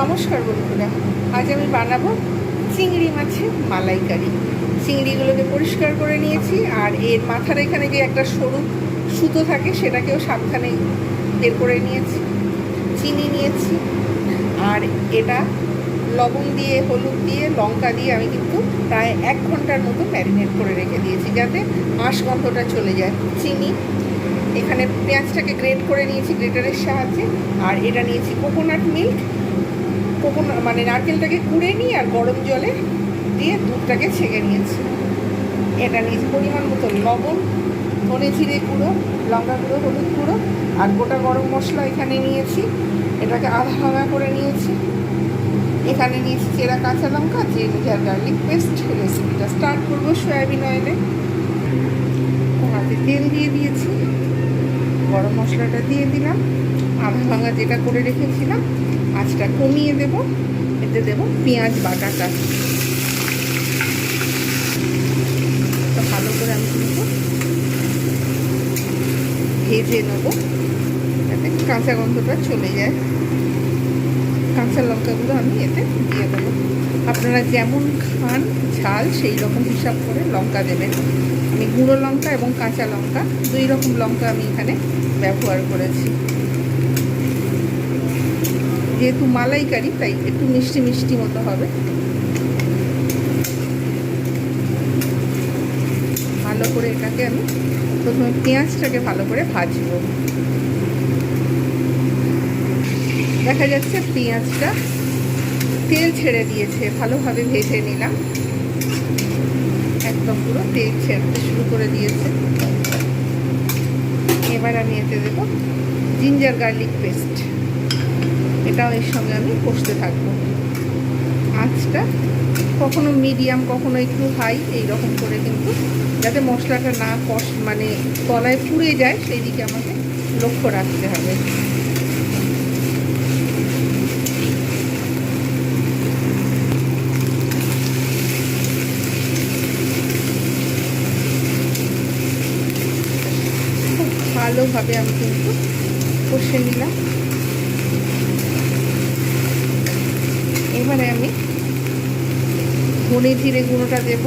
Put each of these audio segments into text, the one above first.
নমস্কার বন্ধুরা, আজ আমি বানাবো চিংড়ি মাছের মালাইকারি। চিংড়িগুলোকে পরিষ্কার করে নিয়েছি, আর এর মাথার এখানে যে একটা সরু সুতো থাকে সেটাকেও সাবধানে বের করে নিয়েছি। চিনি নিয়েছি, আর এটা লবণ দিয়ে, হলুদ দিয়ে, লঙ্কা দিয়ে আমি কিন্তু প্রায় 1 ঘন্টার মতো ম্যারিনেট করে রেখে দিয়েছি, যাতে আঁশ গন্ধটা চলে যায়। চিনি, এখানে পেঁয়াজটাকে গ্রেট করে নিয়েছি গ্রেটারের সাহায্যে, আর এটা নিয়েছি কোকোনাট মিল্ক। মানে নারকেলটাকে কুড়ে নিয়ে আর গরম জলে দিয়ে দুধটাকে ছেঁকে নিয়েছি। এটা নিয়েছি পরিমাণ মতো লবণ, ধনে জিরে গুঁড়ো, লঙ্কা গুঁড়ো, হলুদ গুঁড়ো, আর গোটা গরম মশলা এখানে নিয়েছি। এটাকে আধা ভাঙা করে নিয়েছি। এখানে নিয়েছি চেরা কাঁচা লঙ্কা, জিঞ্জার গার্লিক পেস্ট। রেসিপিটা স্টার্ট করবো সয়াবিন অয়েলে। কড়াতে তেল দিয়ে দিয়েছি, গরম মশলাটা দিয়ে দিলাম, আধা ভাঙা যেটা করে রেখেছিলাম আঁচটা কমিয়ে দেব। এতে দেব পেঁয়াজ বাটাটা। ভালো করে আমি কিন্তু ভেজে নেব, যাতে কাঁচা গন্ধটা চলে যায়। কাঁচা লঙ্কাগুলো আমি এতে দিয়ে দেবো। আপনারা যেমন খান ঝাল সেই রকম হিসাব করে লঙ্কা দেবেন। আমি গুঁড়ো লঙ্কা এবং কাঁচা লঙ্কা 2 রকম লঙ্কা আমি এখানে ব্যবহার করেছি। যেহেতু মালাইকারি তাই একটু মিষ্টি মিষ্টি মতো হবে। ভালো করে এটাকে আমি প্রথমে পেঁয়াজটাকে ভালো করে ভাজবো। দেখা যাচ্ছে পেঁয়াজটা তেল ছেড়ে দিয়েছে, ভালোভাবে ভেজে নিলাম। একদম পুরো তেল ছেড়তে শুরু করে দিয়েছে। এবার আমি এতে দেব জিঞ্জার গার্লিক পেস্ট। এটাও এর সঙ্গে আমি কষতে থাকবো। আঁচটা কখনো মিডিয়াম, কখনো একটু হাই, এইরকম করে, কিন্তু যাতে মশলাটা না মানে তলায় পুড়ে যায় সেই দিকে আমাকে লক্ষ্য রাখতে হবে। খুব ভালোভাবে আমি কিন্তু কষে নিলাম। এবারে আমি ধনে জিরে গুঁড়োটা দেব,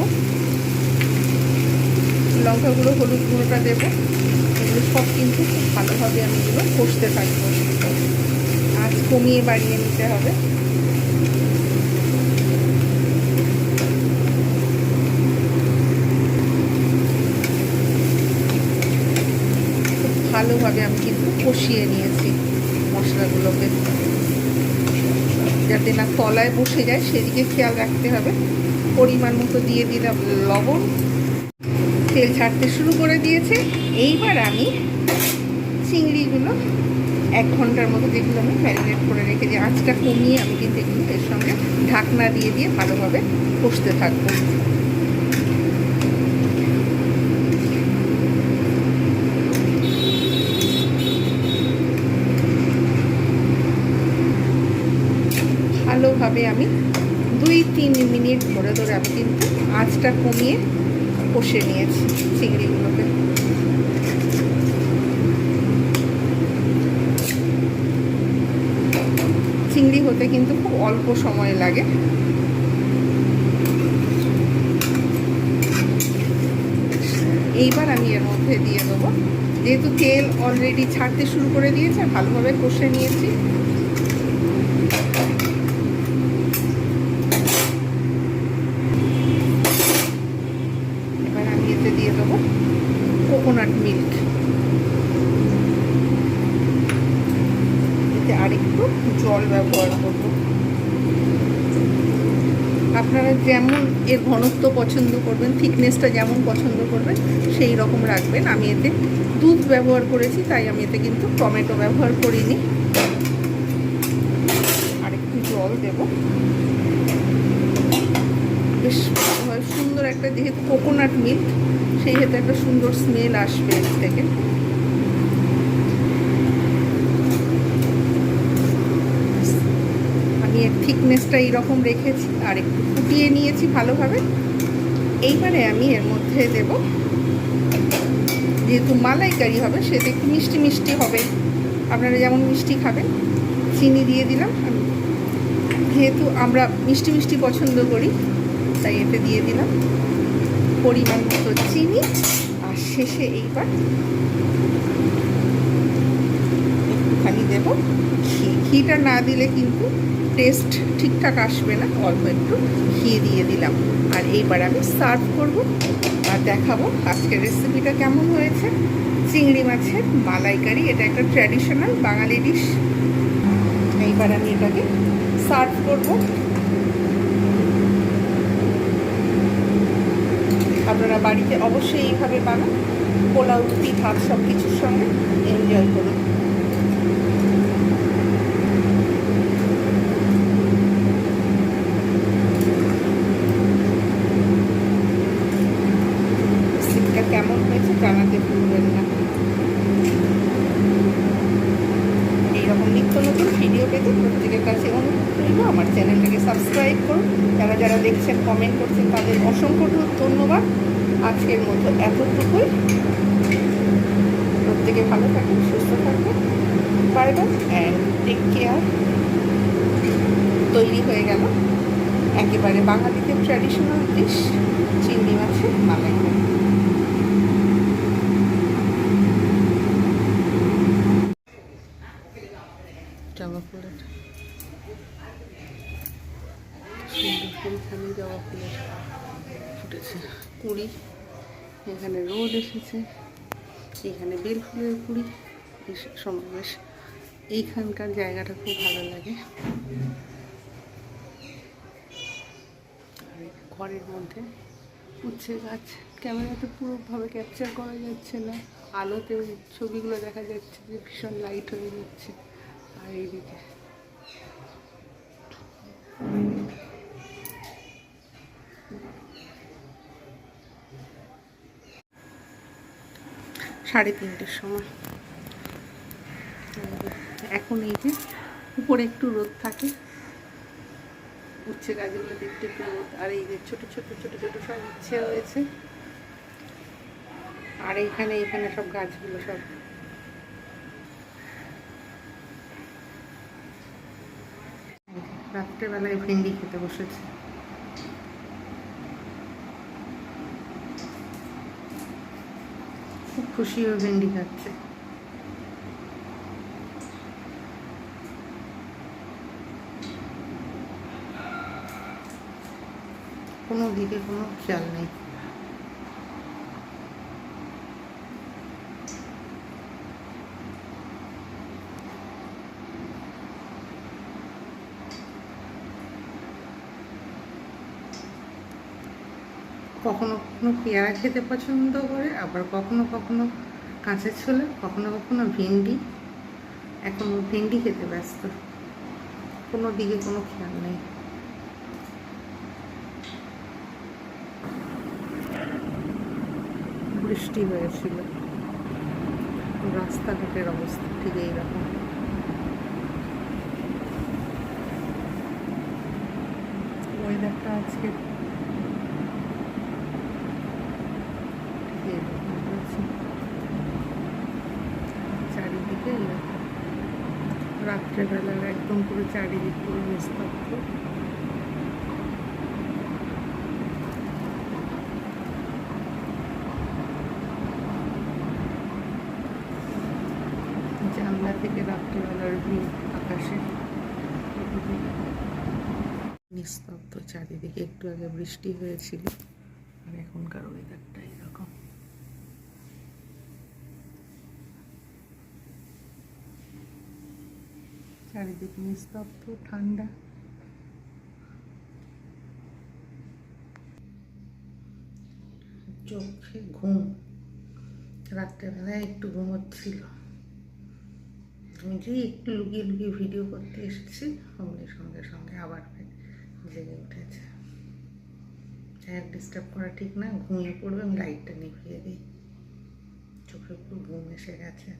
লঙ্কা গুঁড়ো, হলুদ গুঁড়োটা দেব। এগুলো সব কিন্তু খুব ভালোভাবে আমি এগুলো কষতে থাকবো। আঁচ কমিয়ে বাড়িয়ে নিতে হবে। খুব ভালোভাবে আমি কিন্তু কষিয়ে নিয়েছি মশলাগুলোকে, যাতে না তলায় বসে যায় সেদিকে খেয়াল রাখতে হবে। পরিমাণ মতো দিয়ে দিলাম লবণ। তেল ছাড়তে শুরু করে দিয়েছে। এইবার আমি চিংড়িগুলো 1 ঘন্টার মতো, যেগুলো আমি ম্যারিনেট করে রেখেছি, আঁচটা কমিয়ে আমি কিন্তু এগুলো এর সঙ্গে ঢাকনা দিয়ে দিয়ে ভালোভাবে কষতে থাকবো। ভালোভাবে আমি 2-3 মিনিট ধরে ধরে আমি কিন্তু আঁচটা কমিয়ে কষে নিয়েছি চিংড়িগুলোকে। চিংড়ি হতে কিন্তু খুব অল্প সময় লাগে। এইবার আমি এর মধ্যে দিয়ে দেবো, যেহেতু তেল অলরেডি ছাড়তে শুরু করে দিয়েছে, ভালোভাবে কষে নিয়েছি। দিয়ে দেবো কোকোনাট মিল্ক। এতে আরেকটু জল ব্যবহার করব। আপনারা যেমন এর ঘনত্ব পছন্দ করবেন, থিকনেসটা যেমন পছন্দ করবেন সেই রকম রাখবেন। আমি এতে দুধ ব্যবহার করেছি, তাই আমি এতে কিন্তু টমেটো ব্যবহার করিনি। আরেকটু জল দেব। বেশ সুন্দর একটা, যেহেতু কোকোনাট মিল্ক সেই হেতু একটা সুন্দর স্মেল আসবে এর থেকে। আমি এর থিকনেসটা এইরকম রেখেছি, আর একটু ফুটিয়ে নিয়েছি ভালোভাবে। এইবারে আমি এর মধ্যে দেব, যেহেতু মালাইকারি হবে সেটা একটু মিষ্টি মিষ্টি হবে, আপনারা যেমন মিষ্টি খাবেন। চিনি দিয়ে দিলাম। যেহেতু আমরা মিষ্টি মিষ্টি পছন্দ করি তাই এতে দিয়ে দিলাম পরিমাণ মতো চিনি। আর শেষে এইবার একটুখানি দেবো ঘি। ঘিটা না দিলে কিন্তু টেস্ট ঠিকঠাক আসবে না, অল্প একটু ঘি দিয়ে দিলাম। আর এইবার আমি সার্ভ করব আর দেখাবো আজকের রেসিপিটা কেমন হয়েছে। চিংড়ি মাছের মালাইকারি, এটা একটা ট্র্যাডিশনাল বাঙালি ডিশ। এইবার আমি এটাকে সার্ভ করব। আপনারা বাড়িতে অবশ্যই এইভাবে বানান, পোলাও, রুটি, ভাত সব কিছুর সঙ্গে এনজয় করুন। রেসিপিটা কেমন হয়েছে জানাতে ভুলবেন না। এইরকম নিত্য নতুন ভিডিও পেতে প্রত্যেকের কাছে অনুরোধ রইল আমার চ্যানেলটাকে সাবস্ক্রাইব করুন। যারা দেখছেন, কমেন্ট করছেন, তাদের অসংখ্য ধন্যবাদ। আজকের মতো এতটুকুই। প্রত্যেকে ভালো থাকুন, সুস্থ থাকবেন। Bye bye and take care. তৈরি হয়ে গেল একেবারে বাঙালিদের ট্র্যাডিশনাল ডিশ, চিংড়ি মাছের মালাইকারি। জবা ফুলের সুন্দর ফুলখানি, জবা ফুলের ফুটেছে কুড়ি। এখানে রোদ এসেছে, এখানে বেল ফুলের কুড়ি সমাবেশ। এইখানকার জায়গাটা খুব ভালো লাগে। আর ঘরের মধ্যে উচ্ছে গাছ। ক্যামেরাতে পুরোভাবে ক্যাপচার করা যাচ্ছে না, আলোতে ছবিগুলো দেখা যাচ্ছে যে ভীষণ লাইট হয়ে যাচ্ছে। আর এইদিকে 3:30টার সময়। এখন এই যে উপরে একটু রোদ থাকে, উচ্ছে গাছগুলো দেখতে একটু রোদ। আর এই যে ছোট ছোট ছোট ছোট সব উচ্ছে হয়েছে। আর এইখানে সব গাছগুলো সব রাত্রেবেলায় ভেন্ডি খেতে বসেছে। খুব খুশি হয়ে ভেন্ডি খাচ্ছে। কোনো দিকে কোনো খেয়াল নেই। কখনো কখনো পেয়ারা খেতে পছন্দ করে, আবার কখনো কখনো কাঁচা ছোলা, কখনো কখনো ভেন্ডি। এখন ভেন্ডি খেতে ব্যস্ত, কোনো দিকে কোনো খেয়াল নেই। বৃষ্টি হয়েছিল, রাস্তাঘাটের অবস্থা ঠিক এইরকম। ওয়েদারটা আজকে চারিদিকে রাত্রেবেলার একদম পুরো চারিদিক পুরো নিস্তব্ধ। জানলা থেকে রাত্রেবেলার ভিউ আকাশে নিস্তব্ধ চারিদিকে। একটু আগে বৃষ্টি হয়েছিল, আর এখনকার ওয়েদারটা এরকম। চারিদিকে নিস্তব্ধ, ঠান্ডা। চোখে ঘুম, রাত্রেবেলায় একটু ঘুমোচ্ছিল। আমি যে একটু লুকিয়ে লুকিয়ে ভিডিও করতে এসেছি, অমনি সঙ্গে সঙ্গে আবার জেগে উঠেছে। ডিস্টার্ব করা ঠিক না, ঘুমিয়ে পড়বে। আমি লাইটটা নিভিয়ে দিই, চোখে একটু ঘুম এসে গেছে।